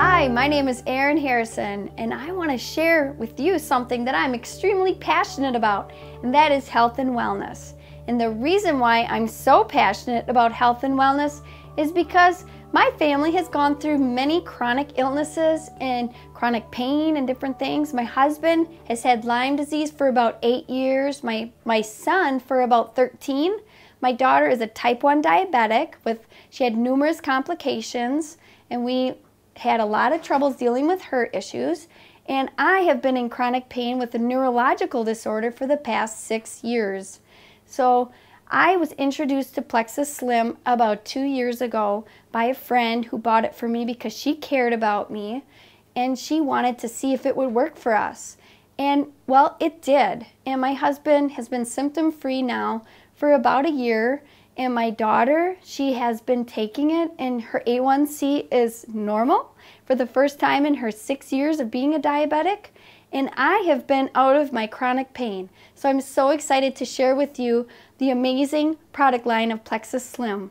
Hi, my name is Erin Harrison, and I want to share with you something that I'm extremely passionate about, and that is health and wellness. And the reason why I'm so passionate about health and wellness is because my family has gone through many chronic illnesses and chronic pain and different things. My husband has had Lyme disease for about 8 years, my son for about 13. My daughter is a type 1 diabetic she had numerous complications, and we had a lot of troubles dealing with her issues. And I have been in chronic pain with a neurological disorder for the past 6 years. So I was introduced to Plexus Slim about 2 years ago by a friend who bought it for me because she cared about me and she wanted to see if it would work for us. And well, it did. And my husband has been symptom-free now for about a year. And my daughter, she has been taking it, and her A1C is normal for the first time in her 6 years of being a diabetic. And I have been out of my chronic pain. So I'm so excited to share with you the amazing product line of Plexus Slim.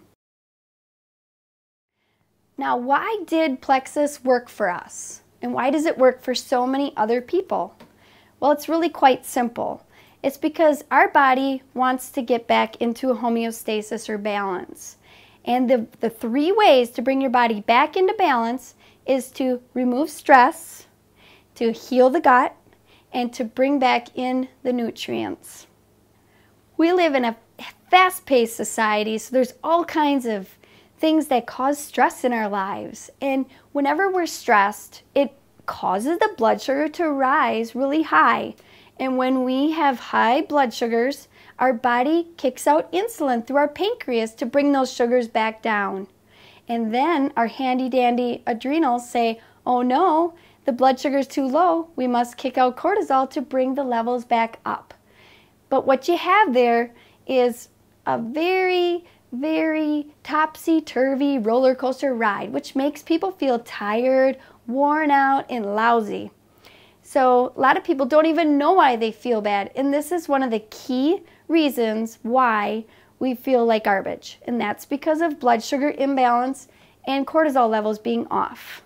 Now, why did Plexus work for us? And why does it work for so many other people? Well, it's really quite simple. It's because our body wants to get back into a homeostasis or balance. And the 3 ways to bring your body back into balance is to remove stress, to heal the gut, and to bring back in the nutrients. We live in a fast-paced society, so there's all kinds of things that cause stress in our lives. And whenever we're stressed, it causes the blood sugar to rise really high. And when we have high blood sugars, our body kicks out insulin through our pancreas to bring those sugars back down. And then our handy-dandy adrenals say, oh no, the blood sugar is too low, we must kick out cortisol to bring the levels back up. But what you have there is a very, very topsy-turvy roller coaster ride, which makes people feel tired, worn out, and lousy. So a lot of people don't even know why they feel bad, and this is one of the key reasons why we feel like garbage, and that's because of blood sugar imbalance and cortisol levels being off.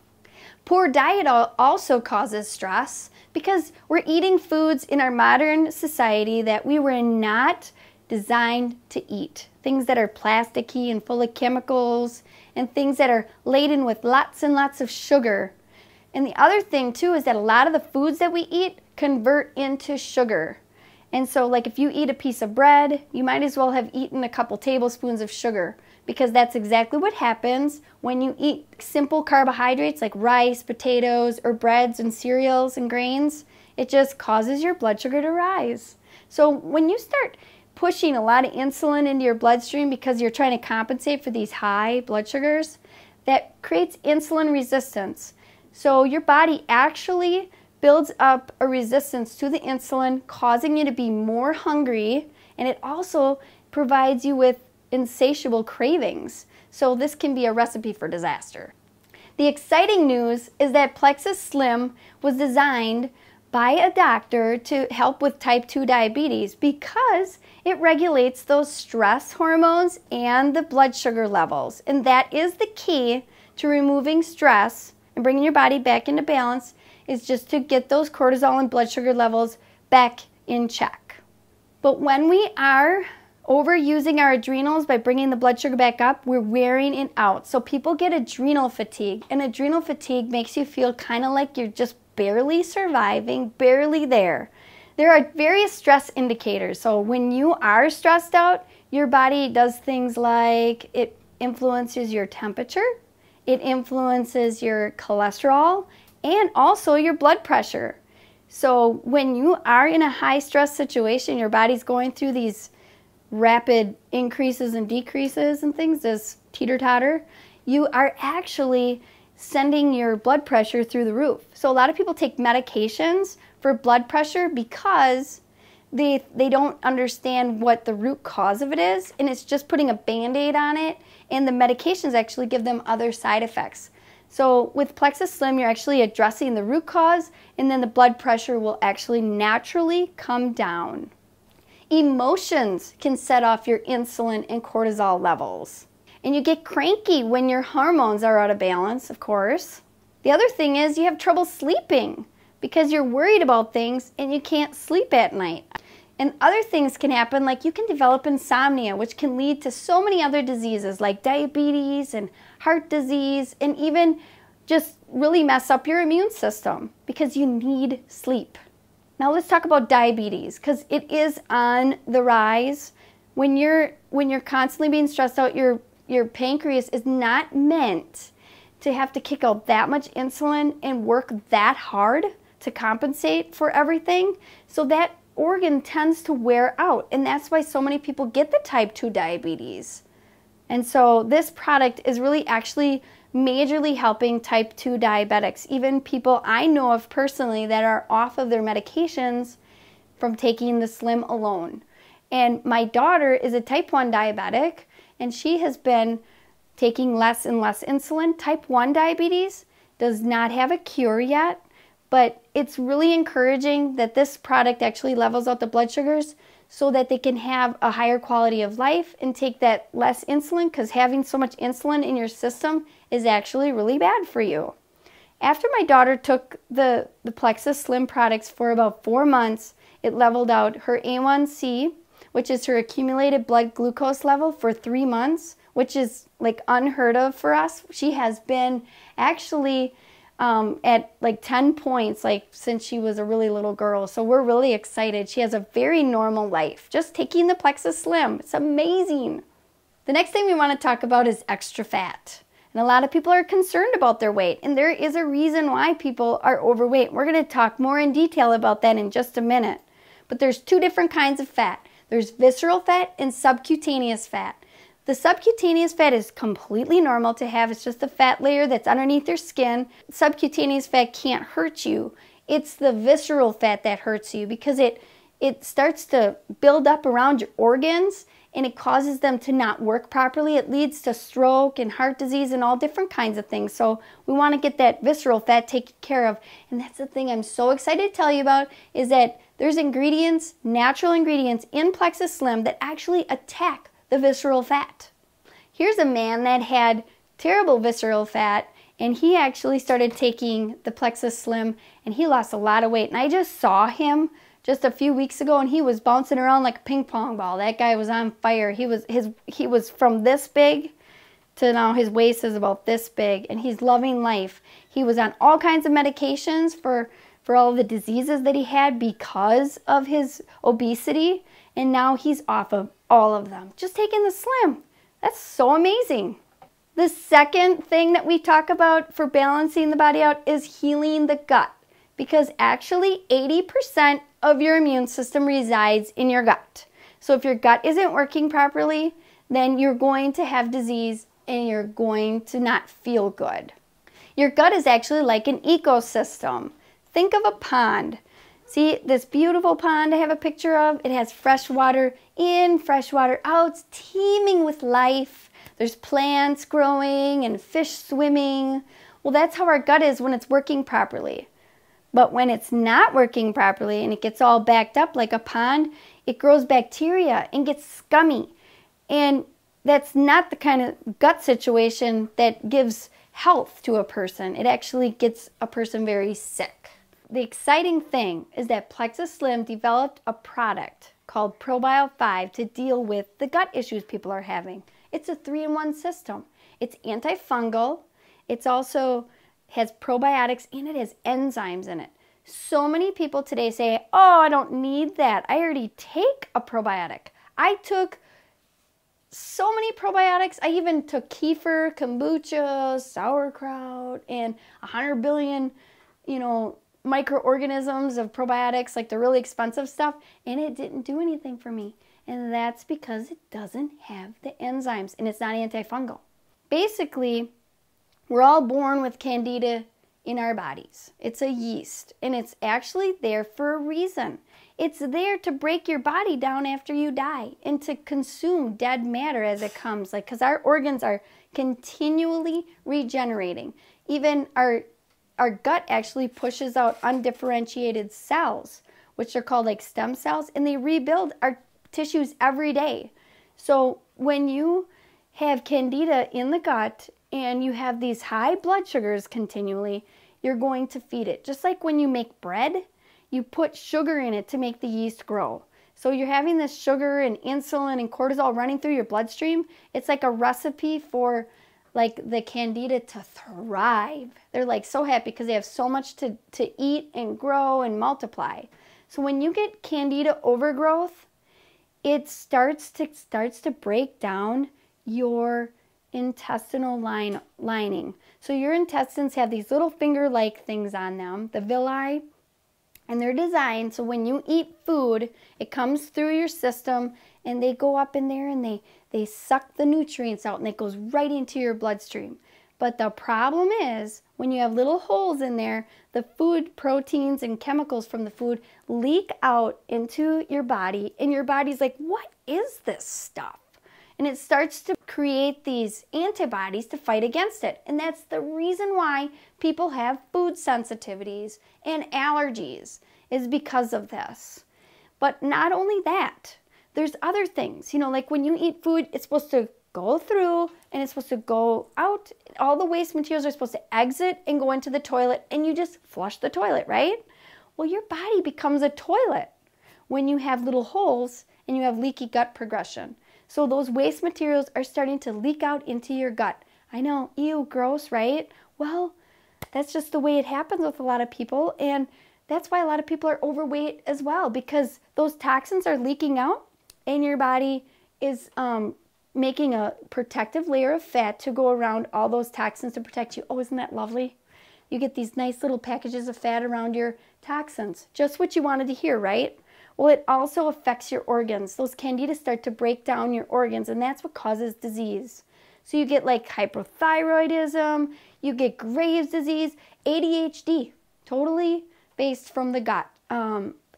Poor diet also causes stress because we're eating foods in our modern society that we were not designed to eat. Things that are plasticky and full of chemicals, and things that are laden with lots and lots of sugar. And the other thing too is that a lot of the foods that we eat convert into sugar. And so like if you eat a piece of bread, you might as well have eaten a couple tablespoons of sugar, because that's exactly what happens when you eat simple carbohydrates like rice, potatoes, or breads and cereals and grains. It just causes your blood sugar to rise. So when you start pushing a lot of insulin into your bloodstream because you're trying to compensate for these high blood sugars, that creates insulin resistance. So your body actually builds up a resistance to the insulin, causing you to be more hungry, and it also provides you with insatiable cravings. So this can be a recipe for disaster. The exciting news is that Plexus Slim was designed by a doctor to help with type 2 diabetes because it regulates those stress hormones and the blood sugar levels. And that is the key to removing stress and bringing your body back into balance, is just to get those cortisol and blood sugar levels back in check. But when we are overusing our adrenals by bringing the blood sugar back up, we're wearing it out. So people get adrenal fatigue, and adrenal fatigue makes you feel kind of like you're just barely surviving, barely there. There are various stress indicators. So when you are stressed out, your body does things like it influences your temperature, it influences your cholesterol, and also your blood pressure. So when you are in a high stress situation, your body's going through these rapid increases and decreases and things, this teeter-totter, you are actually sending your blood pressure through the roof. So a lot of people take medications for blood pressure because they don't understand what the root cause of it is, and it's just putting a Band-Aid on it, and the medications actually give them other side effects. So with Plexus Slim, you're actually addressing the root cause, and then the blood pressure will actually naturally come down. Emotions can set off your insulin and cortisol levels. And you get cranky when your hormones are out of balance, of course. The other thing is you have trouble sleeping because you're worried about things and you can't sleep at night. And other things can happen, like you can develop insomnia, which can lead to so many other diseases like diabetes and heart disease, and even just really mess up your immune system because you need sleep. Now let's talk about diabetes, because it is on the rise. When you're constantly being stressed out, your pancreas is not meant to have to kick out that much insulin and work that hard to compensate for everything. So that organ tends to wear out, and that's why so many people get the type 2 diabetes. And so this product is really actually majorly helping type 2 diabetics, even people I know of personally that are off of their medications from taking the Slim alone. And my daughter is a type 1 diabetic, and she has been taking less and less insulin. Type 1 diabetes does not have a cure yet, but it's really encouraging that this product actually levels out the blood sugars so that they can have a higher quality of life and take that less insulin, because having so much insulin in your system is actually really bad for you. After my daughter took the Plexus Slim products for about 4 months, it leveled out her A1C, which is her accumulated blood glucose level, for 3 months, which is like unheard of for us. She has been actually at like 10 points since she was a really little girl. So we're really excited. She has a very normal life just taking the Plexus Slim. It's amazing. The next thing we want to talk about is extra fat. And a lot of people are concerned about their weight, and there is a reason why people are overweight. We're going to talk more in detail about that in just a minute. But there's 2 different kinds of fat. There's visceral fat and subcutaneous fat. The subcutaneous fat is completely normal to have. It's just a fat layer that's underneath your skin. Subcutaneous fat can't hurt you. It's the visceral fat that hurts you because it starts to build up around your organs and it causes them to not work properly. It leads to stroke and heart disease and all different kinds of things. So we want to get that visceral fat taken care of. And that's the thing I'm so excited to tell you about, is that there's ingredients, natural ingredients in Plexus Slim that actually attack the visceral fat. Here's a man that had terrible visceral fat, and he actually started taking the Plexus Slim and he lost a lot of weight. And I just saw him just a few weeks ago and he was bouncing around like a ping pong ball. That guy was on fire. He was from this big to now his waist is about this big, and he's loving life. He was on all kinds of medications for all the diseases that he had because of his obesity, and now he's off of all of them, just taking the Slim. That's so amazing. The second thing that we talk about for balancing the body out is healing the gut, because actually 80% of your immune system resides in your gut. So if your gut isn't working properly, then you're going to have disease and you're going to not feel good. Your gut is actually like an ecosystem. Think of a pond. See this beautiful pond I have a picture of? It has fresh water in, fresh water out. It's teeming with life. There's plants growing and fish swimming. Well, that's how our gut is when it's working properly. But when it's not working properly and it gets all backed up like a pond, it grows bacteria and gets scummy. And that's not the kind of gut situation that gives health to a person. It actually gets a person very sick. The exciting thing is that Plexus Slim developed a product called ProBio 5 to deal with the gut issues people are having. It's a 3-in-1 system. It's antifungal. It's also has probiotics and it has enzymes in it. So many people today say, oh, I don't need that. I already take a probiotic. I took so many probiotics. I even took kefir, kombucha, sauerkraut, and 100 billion, microorganisms of probiotics, like the really expensive stuff, and it didn't do anything for me. And that's because it doesn't have the enzymes and it's not antifungal. Basically, we're all born with candida in our bodies. It's a yeast, and it's actually there for a reason. It's there to break your body down after you die and to consume dead matter as it comes, because our organs are continually regenerating. Even our gut actually pushes out undifferentiated cells, which are called like stem cells, and they rebuild our tissues every day. So when you have candida in the gut and you have these high blood sugars continually, you're going to feed it. Just like when you make bread, you put sugar in it to make the yeast grow. So you're having this sugar and insulin and cortisol running through your bloodstream. It's like a recipe for like the candida to thrive. They're like so happy because they have so much to eat and grow and multiply. So when you get candida overgrowth, it starts to break down your intestinal lining. So your intestines have these little finger-like things on them, the villi, and they're designed so when you eat food, it comes through your system and they go up in there and they suck the nutrients out and it goes right into your bloodstream. But the problem is when you have little holes in there, the food proteins and chemicals from the food leak out into your body and your body's like, what is this stuff? And it starts to create these antibodies to fight against it. And that's the reason why people have food sensitivities and allergies, is because of this. But not only that, there's other things. You know, like when you eat food, it's supposed to go through and it's supposed to go out. All the waste materials are supposed to exit and go into the toilet, and you just flush the toilet, right? Well, your body becomes a toilet when you have little holes and you have leaky gut progression. So those waste materials are starting to leak out into your gut. I know, ew, gross, right? Well, that's just the way it happens with a lot of people, and that's why a lot of people are overweight as well, because those toxins are leaking out and your body is making a protective layer of fat to go around all those toxins to protect you. Oh, isn't that lovely? You get these nice little packages of fat around your toxins. Just what you wanted to hear, right? Well, it also affects your organs. Those candida start to break down your organs, and that's what causes disease. So you get like hypothyroidism, you get Graves' disease, ADHD, totally based from the gut.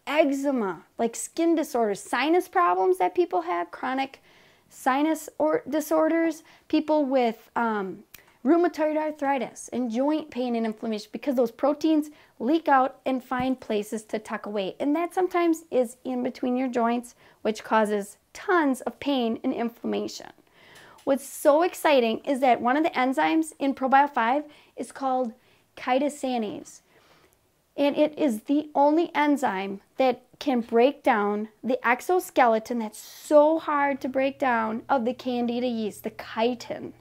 Eczema, like skin disorders, sinus problems that people have, chronic sinus disorders, people with rheumatoid arthritis and joint pain and inflammation, because those proteins leak out and find places to tuck away. And that sometimes is in between your joints, which causes tons of pain and inflammation. What's so exciting is that one of the enzymes in Probio 5 is called chitosanase. And it is the only enzyme that can break down the exoskeleton that's so hard to break down of the candida yeast, the chitin.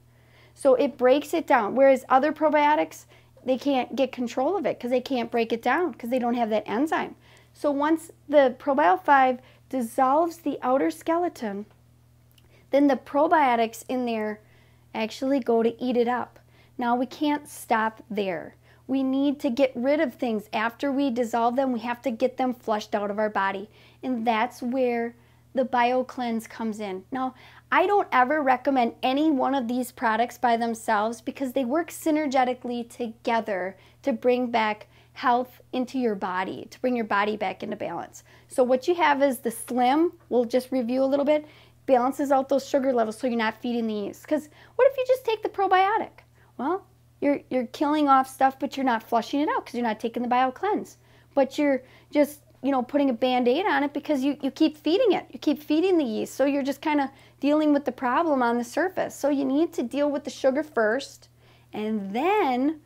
So it breaks it down, whereas other probiotics, they can't get control of it because they can't break it down because they don't have that enzyme. So once the Probio 5 dissolves the outer skeleton, then the probiotics in there actually go to eat it up. Now we can't stop there. We need to get rid of things. After we dissolve them, we have to get them flushed out of our body. And that's where the BioCleanse comes in. Now, I don't ever recommend any one of these products by themselves because they work synergetically together to bring back health into your body, to bring your body back into balance. So what you have is the Slim, we'll just review a little bit, balances out those sugar levels so you're not feeding the yeast. Because what if you just take the probiotic? Well, you're killing off stuff, but you're not flushing it out because you're not taking the BioCleanse. But you're just, you know, putting a Band-Aid on it because you keep feeding it. You keep feeding the yeast. So you're just kind of dealing with the problem on the surface. So you need to deal with the sugar first and then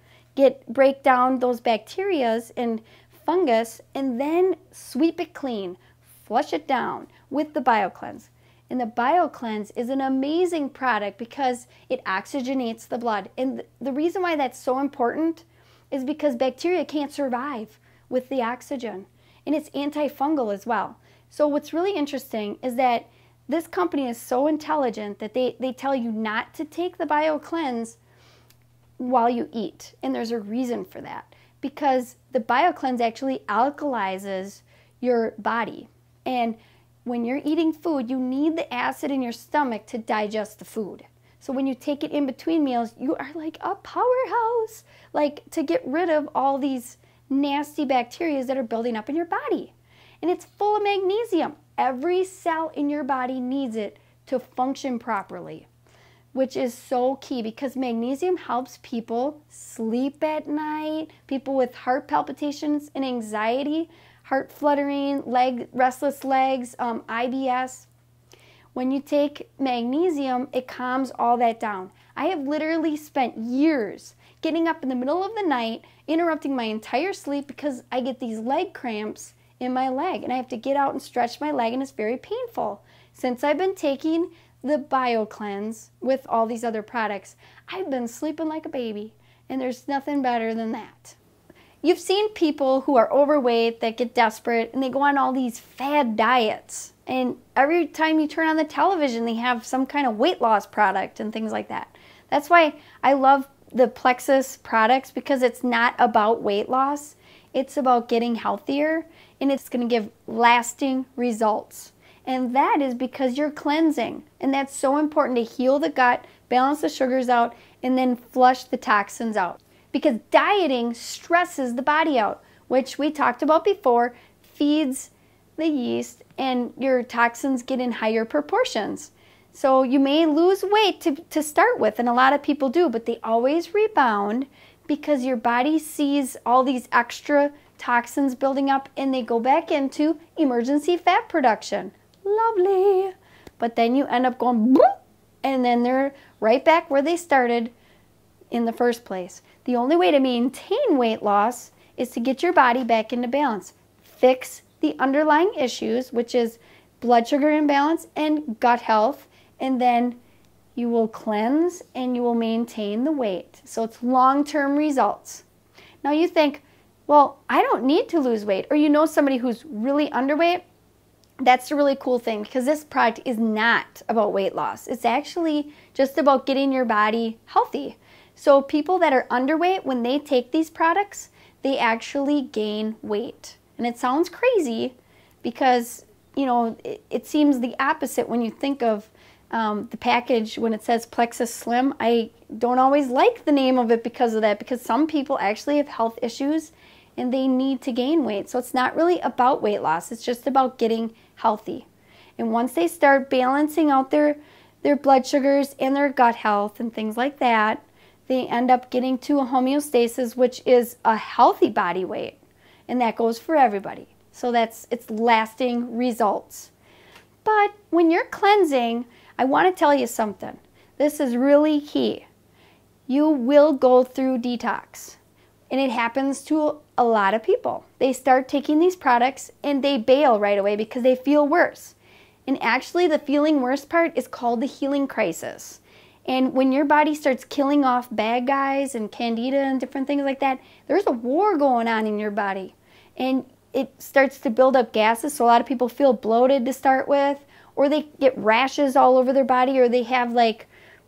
break down those bacterias and fungus and then sweep it clean, flush it down with the BioCleanse. And the BioCleanse is an amazing product because it oxygenates the blood. And the reason why that's so important is because bacteria can't survive with the oxygen. And it's antifungal as well. So what's really interesting is that this company is so intelligent that they tell you not to take the BioCleanse while you eat. And there's a reason for that. Because the BioCleanse actually alkalizes your body. And when you're eating food, you need the acid in your stomach to digest the food. So when you take it in between meals, you are like a powerhouse, like to get rid of all these nasty bacteria that are building up in your body. And it's full of magnesium. Every cell in your body needs it to function properly, which is so key because magnesium helps people sleep at night, people with heart palpitations and anxiety, heart fluttering, restless legs, IBS. When you take magnesium, it calms all that down. I have literally spent years getting up in the middle of the night, interrupting my entire sleep because I get these leg cramps in my leg and I have to get out and stretch my leg and it's very painful. Since I've been taking the BioCleanse with all these other products, I've been sleeping like a baby, and there's nothing better than that. You've seen people who are overweight that get desperate and they go on all these fad diets. And every time you turn on the television, they have some kind of weight loss product and things like that. That's why I love the Plexus products, because it's not about weight loss. It's about getting healthier, and it's going to give lasting results. And that is because you're cleansing. And that's so important to heal the gut, balance the sugars out, and then flush the toxins out. Because dieting stresses the body out, which we talked about before, feeds the yeast, and your toxins get in higher proportions. So you may lose weight to start with, and a lot of people do, but they always rebound because your body sees all these extra toxins building up and they go back into emergency fat production. Lovely. But then you end up going boop, and then they're right back where they started in the first place. The only way to maintain weight loss is to get your body back into balance. Fix the underlying issues, which is blood sugar imbalance and gut health, and then you will cleanse and you will maintain the weight. So it's long-term results. Now you think, well, I don't need to lose weight, or you know somebody who's really underweight. That's a really cool thing, because this product is not about weight loss. It's actually just about getting your body healthy. So people that are underweight, when they take these products, they actually gain weight. And it sounds crazy because, you know, it seems the opposite when you think of the package when it says Plexus Slim. I don't always like the name of it because of that, because some people actually have health issues and they need to gain weight. So it's not really about weight loss. It's just about getting healthy. And once they start balancing out their blood sugars and their gut health and things like that, they end up getting to a homeostasis, which is a healthy body weight. And that goes for everybody. So it's lasting results. But when you're cleansing, I want to tell you something. This is really key. You will go through detox. And it happens to a lot of people. They start taking these products and they bail right away because they feel worse. And actually the feeling worse part is called the healing crisis. And when your body starts killing off bad guys and candida and different things like that, there's a war going on in your body. And it starts to build up gases, so a lot of people feel bloated to start with, or they get rashes all over their body, or they have like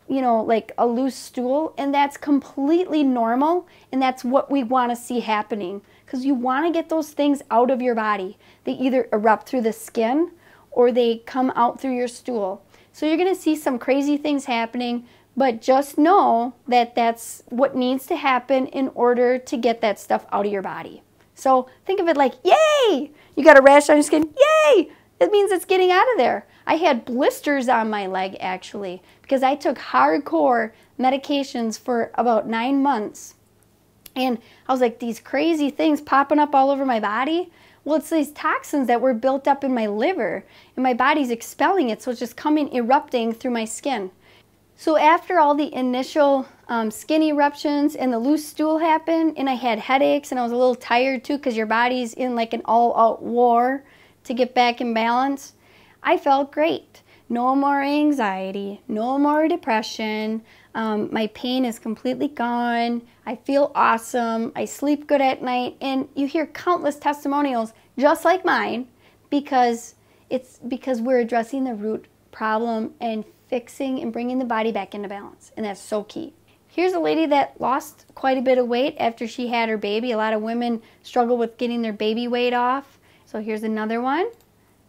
a loose stool, and that's completely normal, and that's what we want to see happening, because you want to get those things out of your body. They either erupt through the skin or they come out through your stool. So you're going to see some crazy things happening, but just know that that's what needs to happen in order to get that stuff out of your body. So think of it like, yay! You got a rash on your skin, yay! It means it's getting out of there. I had blisters on my leg, actually, because I took hardcore medications for about 9 months. And I was like, these crazy things popping up all over my body. Well, it's these toxins that were built up in my liver, and my body's expelling it, so it's just coming, erupting through my skin. So after all the initial skin eruptions and the loose stool happened, and I had headaches, and I was a little tired too, because your body's in like an all-out war to get back in balance, I felt great. No more anxiety, no more depression. My pain is completely gone. I feel awesome. I sleep good at night. And you hear countless testimonials just like mine, because we're addressing the root problem and fixing and bringing the body back into balance. And that's so key. Here's a lady that lost quite a bit of weight after she had her baby. A lot of women struggle with getting their baby weight off. So here's another one,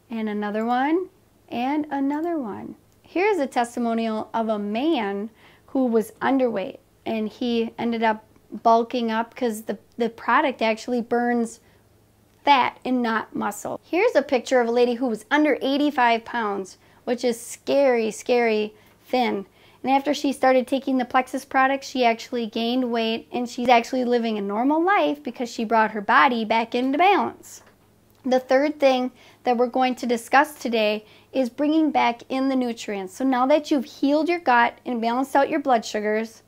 and another one, and another one. Here's a testimonial of a man who was underweight, and he ended up bulking up because the product actually burns fat and not muscle. Here's a picture of a lady who was under 85 pounds, which is scary, scary thin. And after she started taking the Plexus products, she actually gained weight, and she's actually living a normal life because she brought her body back into balance. The third thing that we're going to discuss today is bringing back in the nutrients. So now that you've healed your gut and balanced out your blood sugars,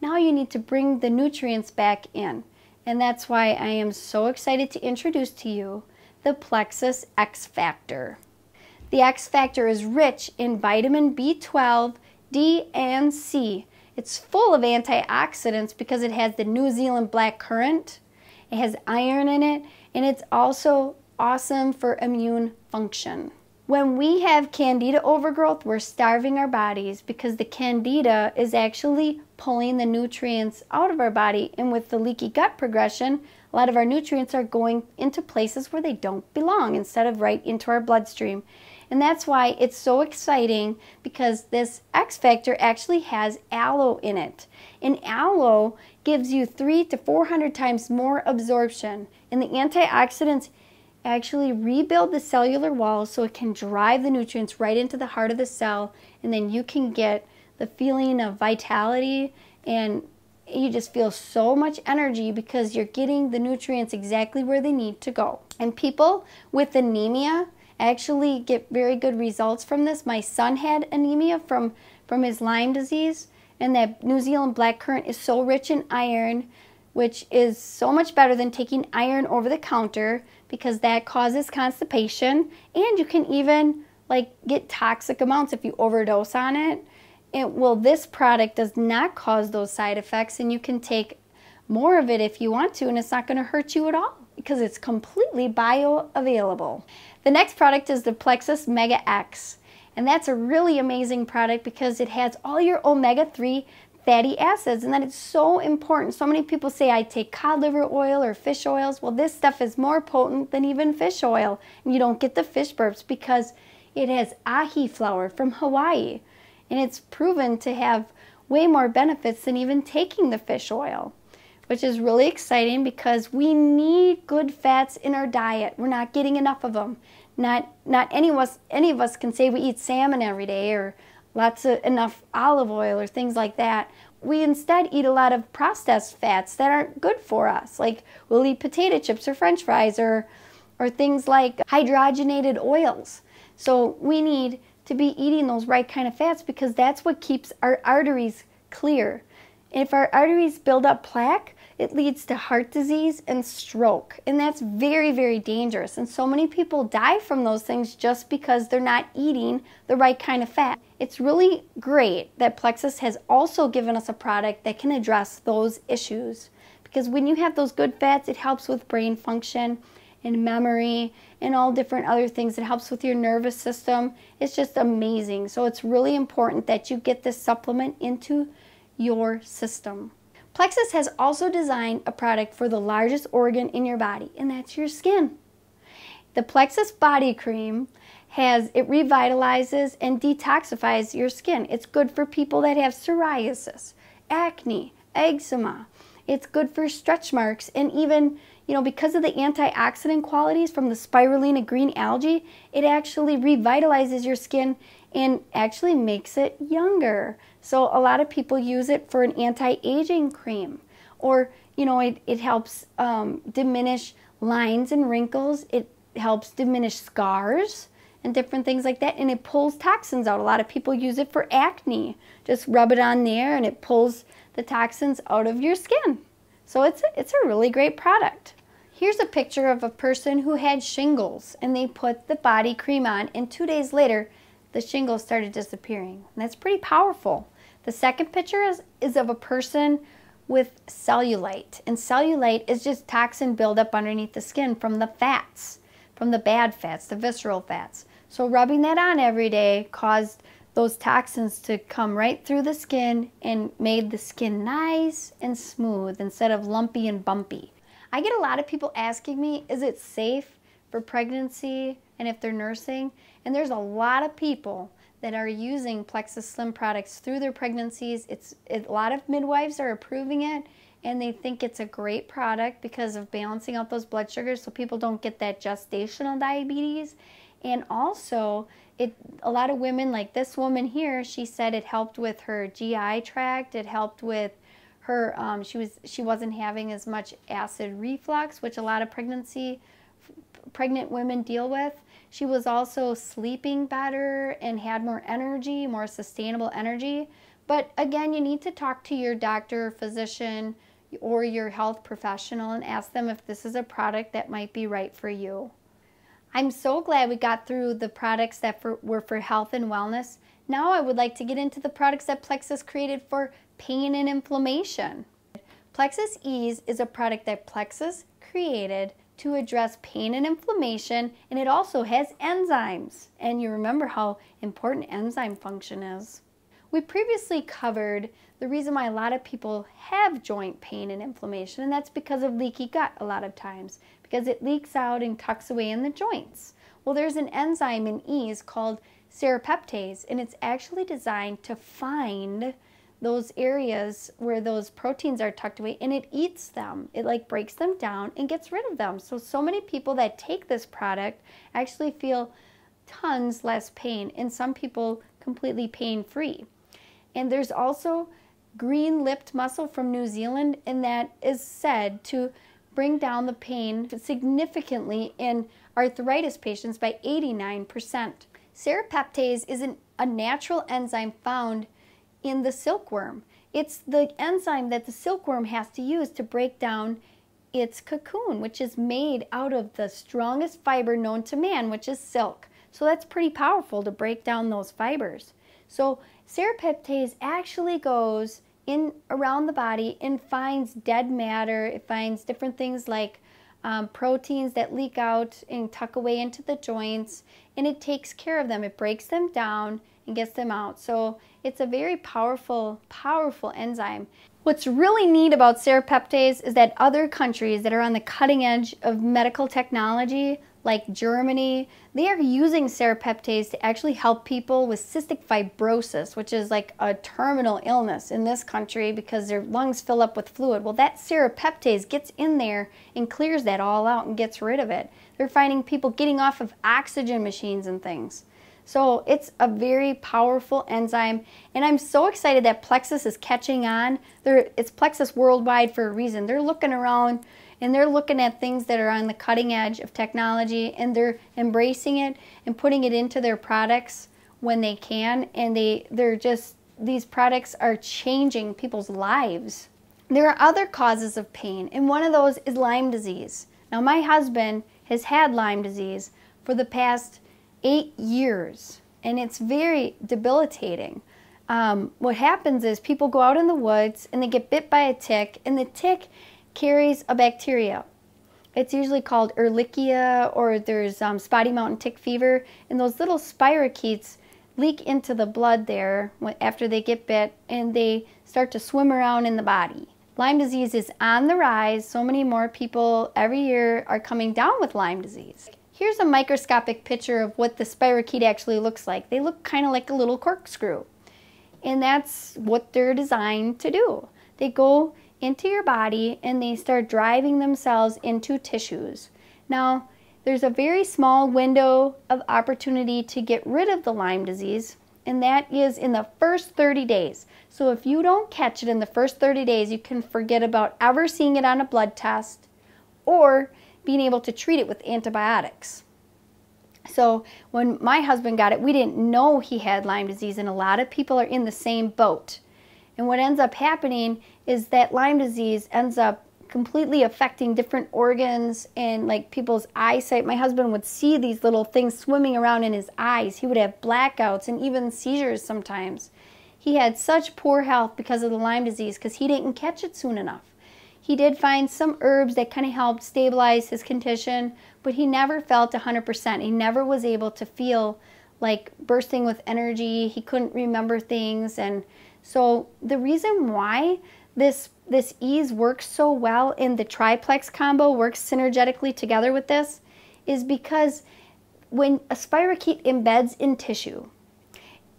now you need to bring the nutrients back in. And that's why I am so excited to introduce to you the Plexus X Factor. The X Factor is rich in vitamin B12, D, and C. It's full of antioxidants because it has the New Zealand black currant. It has iron in it, and it's also awesome for immune function. When we have candida overgrowth, we're starving our bodies because the candida is actually pulling the nutrients out of our body, and with the leaky gut progression, a lot of our nutrients are going into places where they don't belong instead of right into our bloodstream. And that's why it's so exciting, because this X Factor actually has aloe in it. And aloe gives you 300 to 400 times more absorption. And the antioxidants actually rebuild the cellular wall so it can drive the nutrients right into the heart of the cell. And then you can get the feeling of vitality, and you just feel so much energy because you're getting the nutrients exactly where they need to go. And people with anemia actually get very good results from this. My son had anemia from his Lyme disease, and that New Zealand blackcurrant is so rich in iron, which is so much better than taking iron over the counter because that causes constipation, and you can even get toxic amounts if you overdose on it. Well, this product does not cause those side effects, and you can take more of it if you want to, and it's not going to hurt you at all because it's completely bioavailable. The next product is the Plexus Mega X, and that's a really amazing product because it has all your omega-3 fatty acids, and that is so important. So many people say, I take cod liver oil or fish oils. Well, this stuff is more potent than even fish oil, and you don't get the fish burps because it has ahi flour from Hawaii, and it's proven to have way more benefits than even taking the fish oil, which is really exciting because we need good fats in our diet. We're not getting enough of them. Not any of us can say we eat salmon every day or enough olive oil or things like that. We instead eat a lot of processed fats that aren't good for us. Like we'll eat potato chips or French fries or things like hydrogenated oils. So we need to be eating those right kind of fats because that's what keeps our arteries clear. If our arteries build up plaque, it leads to heart disease and stroke, and that's very, very dangerous. And so many people die from those things just because they're not eating the right kind of fat. It's really great that Plexus has also given us a product that can address those issues, because when you have those good fats, it helps with brain function and memory and all different other things. It helps with your nervous system. It's just amazing. So it's really important that you get this supplement into your system. Plexus has also designed a product for the largest organ in your body, and that's your skin. The Plexus body cream it revitalizes and detoxifies your skin. It's good for people that have psoriasis, acne, eczema. It's good for stretch marks, and even, because of the antioxidant qualities from the spirulina green algae, it actually revitalizes your skin and actually makes it younger. So a lot of people use it for an anti-aging cream, or it helps diminish lines and wrinkles. It helps diminish scars and different things like that, and it pulls toxins out. A lot of people use it for acne. Just rub it on there and it pulls the toxins out of your skin. So it's a really great product. Here's a picture of a person who had shingles, and they put the body cream on, and 2 days later the shingles started disappearing. And that's pretty powerful. The second picture is of a person with cellulite, and cellulite is just toxin buildup underneath the skin from the fats, from the bad fats, the visceral fats. So rubbing that on every day caused those toxins to come right through the skin and made the skin nice and smooth instead of lumpy and bumpy. I get a lot of people asking me, is it safe for pregnancy and if they're nursing? And there's a lot of people that are using Plexus Slim products through their pregnancies. A lot of midwives are approving it, and they think it's a great product because of balancing out those blood sugars so people don't get that gestational diabetes. And also, a lot of women, like this woman here, she said it helped with her GI tract. It helped with her, she wasn't having as much acid reflux, which a lot of pregnancy pregnant women deal with. She was also sleeping better and had more energy, more sustainable energy. But again, you need to talk to your doctor, physician, or your health professional and ask them if this is a product that might be right for you. I'm so glad we got through the products that were for health and wellness. Now I would like to get into the products that Plexus created for pain and inflammation. Plexus Ease is a product that Plexus created to address pain and inflammation, and it also has enzymes. And you remember how important enzyme function is. We previously covered the reason why a lot of people have joint pain and inflammation, and that's because of leaky gut a lot of times, because it leaks out and tucks away in the joints. Well, there's an enzyme in Ease called serrapeptase, and it's actually designed to find those areas where those proteins are tucked away, and it eats them. It like breaks them down and gets rid of them. So many people that take this product actually feel tons less pain, and some people completely pain-free. And there's also green-lipped mussel from New Zealand, and that is said to bring down the pain significantly in arthritis patients by 89%. Serrapeptase is a natural enzyme found in the silkworm. It's the enzyme that the silkworm has to use to break down its cocoon, which is made out of the strongest fiber known to man, which is silk. So that's pretty powerful to break down those fibers. So serrapeptase actually goes in around the body and finds dead matter. It finds different things like proteins that leak out and tuck away into the joints, and it takes care of them. It breaks them down and gets them out. So it's a very powerful enzyme. What's really neat about serrapeptase is that other countries that are on the cutting edge of medical technology, like Germany, they are using serrapeptase to actually help people with cystic fibrosis, which is like a terminal illness in this country because their lungs fill up with fluid. Well, that serrapeptase gets in there and clears that all out and gets rid of it. They're finding people getting off of oxygen machines and things. So it's a very powerful enzyme, and I'm so excited that Plexus is catching on. It's Plexus worldwide for a reason. They're looking around and they're looking at things that are on the cutting edge of technology, and they're embracing it and putting it into their products when they can, and these products are changing people's lives. There are other causes of pain, and one of those is Lyme disease. Now, my husband has had Lyme disease for the past 8 years, and it's very debilitating. What happens is people go out in the woods and they get bit by a tick, and the tick carries a bacteria. It's usually called Ehrlichia, or there's spotty mountain tick fever, and those little spirochetes leak into the blood there after they get bit, and they start to swim around in the body. Lyme disease is on the rise. So many more people every year are coming down with Lyme disease. Here's a microscopic picture of what the spirochete actually looks like. They look kind of like a little corkscrew, and that's what they're designed to do. They go into your body and they start driving themselves into tissues. Now, there's a very small window of opportunity to get rid of the Lyme disease, and that is in the first 30 days. So if you don't catch it in the first 30 days, you can forget about ever seeing it on a blood test or being able to treat it with antibiotics. So when my husband got it, we didn't know he had Lyme disease, and a lot of people are in the same boat. And what ends up happening is that Lyme disease ends up completely affecting different organs and like people's eyesight. My husband would see these little things swimming around in his eyes. He would have blackouts and even seizures sometimes. He had such poor health because of the Lyme disease because he didn't catch it soon enough. He did find some herbs that kind of helped stabilize his condition, but he never felt 100%. He never was able to feel like bursting with energy. He couldn't remember things. And so the reason why this Ease works so well in the triplex combo, works synergetically together with this, is because when a spirochete embeds in tissue,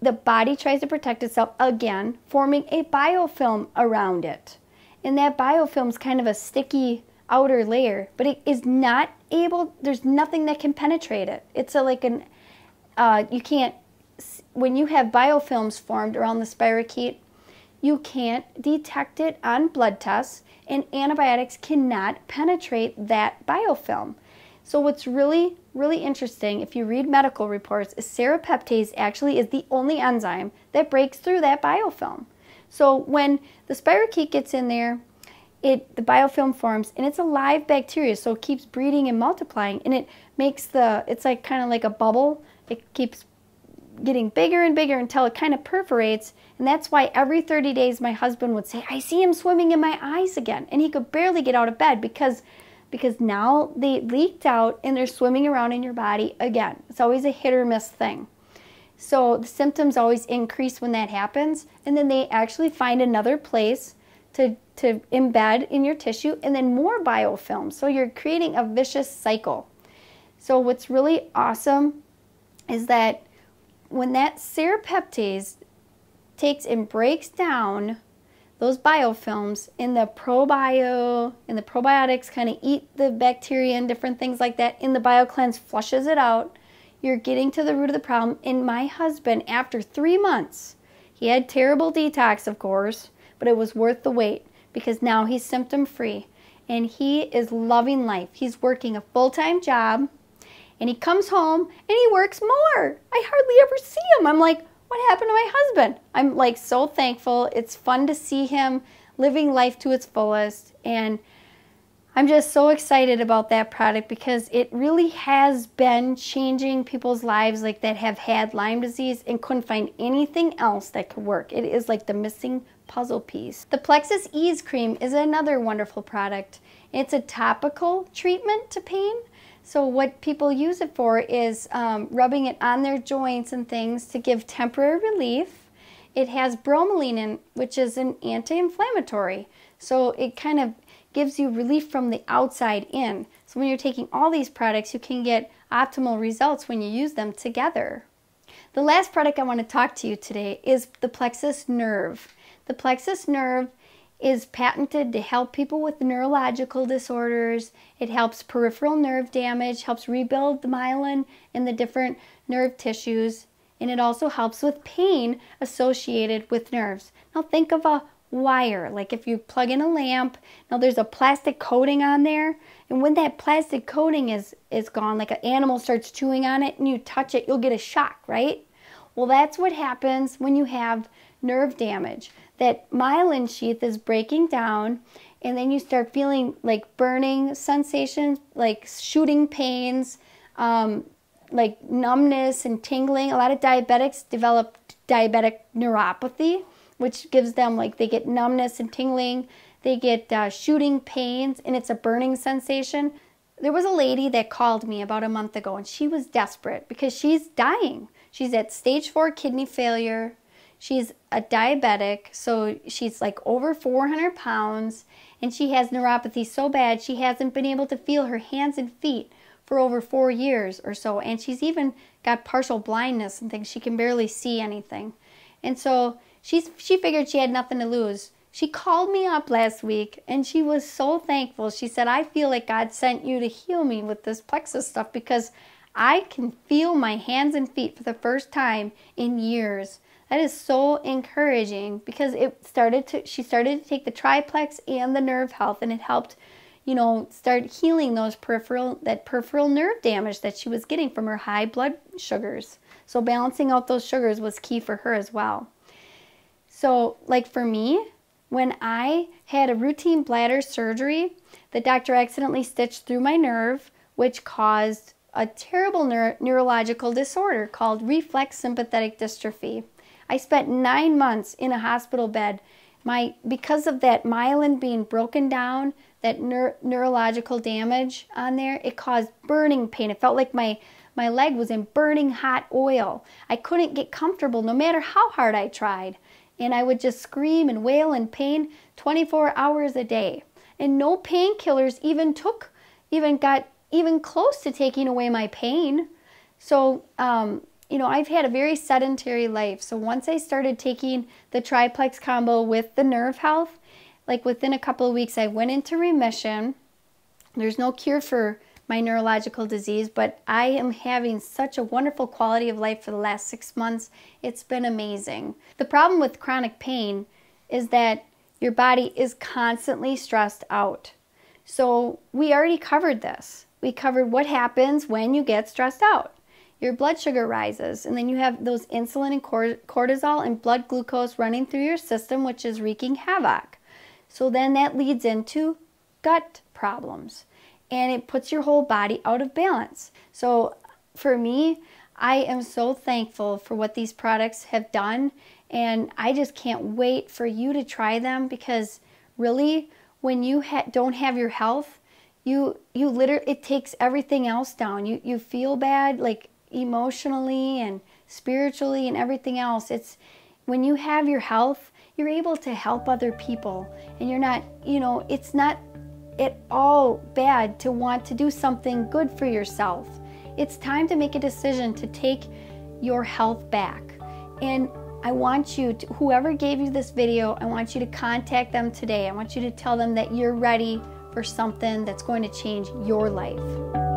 the body tries to protect itself again, forming a biofilm around it. And that biofilm is kind of a sticky outer layer, but it is not able, there's nothing that can penetrate it. It's you can't, when you have biofilms formed around the spirochete, you can't detect it on blood tests, and antibiotics cannot penetrate that biofilm. So what's really, really interesting, if you read medical reports, is serrapeptase actually is the only enzyme that breaks through that biofilm. So when the spirochete gets in there, the biofilm forms, and it's a live bacteria, so it keeps breeding and multiplying, and it makes it's like kind of like a bubble. It keeps getting bigger and bigger until it kind of perforates, and that's why every 30 days my husband would say, I see him swimming in my eyes again, and he could barely get out of bed because now they leaked out and they're swimming around in your body again. It's always a hit or miss thing. So the symptoms always increase when that happens, and then they actually find another place to embed in your tissue, and then more biofilm. So you're creating a vicious cycle. So what's really awesome is that when that serrapeptase takes and breaks down those biofilms, and the probiotics kind of eat the bacteria and different things like that, and the BioCleanse flushes it out, you're getting to the root of the problem. And my husband, after 3 months, he had terrible detox, of course, but it was worth the wait because now he's symptom-free and he is loving life. He's working a full-time job, and he comes home and he works more. I hardly ever see him. I'm like, what happened to my husband? I'm like so thankful. It's fun to see him living life to its fullest, and I'm just so excited about that product because it really has been changing people's lives like that have had Lyme disease and couldn't find anything else that could work. It is like the missing puzzle piece. The Plexus Ease Cream is another wonderful product. It's a topical treatment to pain. So what people use it for is rubbing it on their joints and things to give temporary relief. It has bromelain in, which is an anti-inflammatory. So it kind of gives you relief from the outside in. So when you're taking all these products, you can get optimal results when you use them together. The last product I want to talk to you today is the Plexus Nerve. The Plexus Nerve is patented to help people with neurological disorders. It helps peripheral nerve damage, helps rebuild the myelin in the different nerve tissues, and it also helps with pain associated with nerves. Now think of a wire, like if you plug in a lamp, now there's a plastic coating on there, and when that plastic coating is gone, like an animal starts chewing on it and you touch it, you'll get a shock, right? Well, that's what happens when you have nerve damage. That myelin sheath is breaking down, and then you start feeling like burning sensations, like shooting pains, like numbness and tingling. A lot of diabetics develop diabetic neuropathy, which gives them like they get numbness and tingling. They get shooting pains, and it's a burning sensation. There was a lady that called me about a month ago, and she was desperate because she's dying. She's at stage 4 kidney failure. She's a diabetic, so she's like over 400 pounds, and she has neuropathy so bad she hasn't been able to feel her hands and feet for over 4 years or so, and she's even got partial blindness and things. She can barely see anything. And so she figured she had nothing to lose. She called me up last week, and she was so thankful. She said, I feel like God sent you to heal me with this Plexus stuff because I can feel my hands and feet for the first time in years. That is so encouraging because she started to take the triplex and the nerve health, and it helped, start healing that peripheral nerve damage that she was getting from her high blood sugars. So balancing out those sugars was key for her as well. So like for me, when I had a routine bladder surgery, the doctor accidentally stitched through my nerve, which caused a terrible neurological disorder called reflex sympathetic dystrophy. I spent 9 months in a hospital bed. Because of that myelin being broken down, that neurological damage on there, it caused burning pain. It felt like my leg was in burning hot oil. I couldn't get comfortable no matter how hard I tried. And I would just scream and wail in pain 24 hours a day. And no painkillers even got close to taking away my pain. So, I've had a very sedentary life. So once I started taking the triplex combo with the nerve health, like within a couple of weeks, I went into remission. There's no cure for my neurological disease, but I am having such a wonderful quality of life for the last 6 months. It's been amazing. The problem with chronic pain is that your body is constantly stressed out. So we already covered this. We covered what happens when you get stressed out. Your blood sugar rises, and then you have those insulin and cortisol and blood glucose running through your system, which is wreaking havoc. So then that leads into gut problems, and it puts your whole body out of balance. So for me, I am so thankful for what these products have done, and I just can't wait for you to try them, because really, when you don't have your health, you literally, it takes everything else down. You feel bad, like emotionally and spiritually and everything else. It's when you have your health, you're able to help other people, and you're not, it's not at all bad to want to do something good for yourself. It's time to make a decision to take your health back. And I want you to, whoever gave you this video, I want you to contact them today. I want you to tell them that you're ready for something that's going to change your life.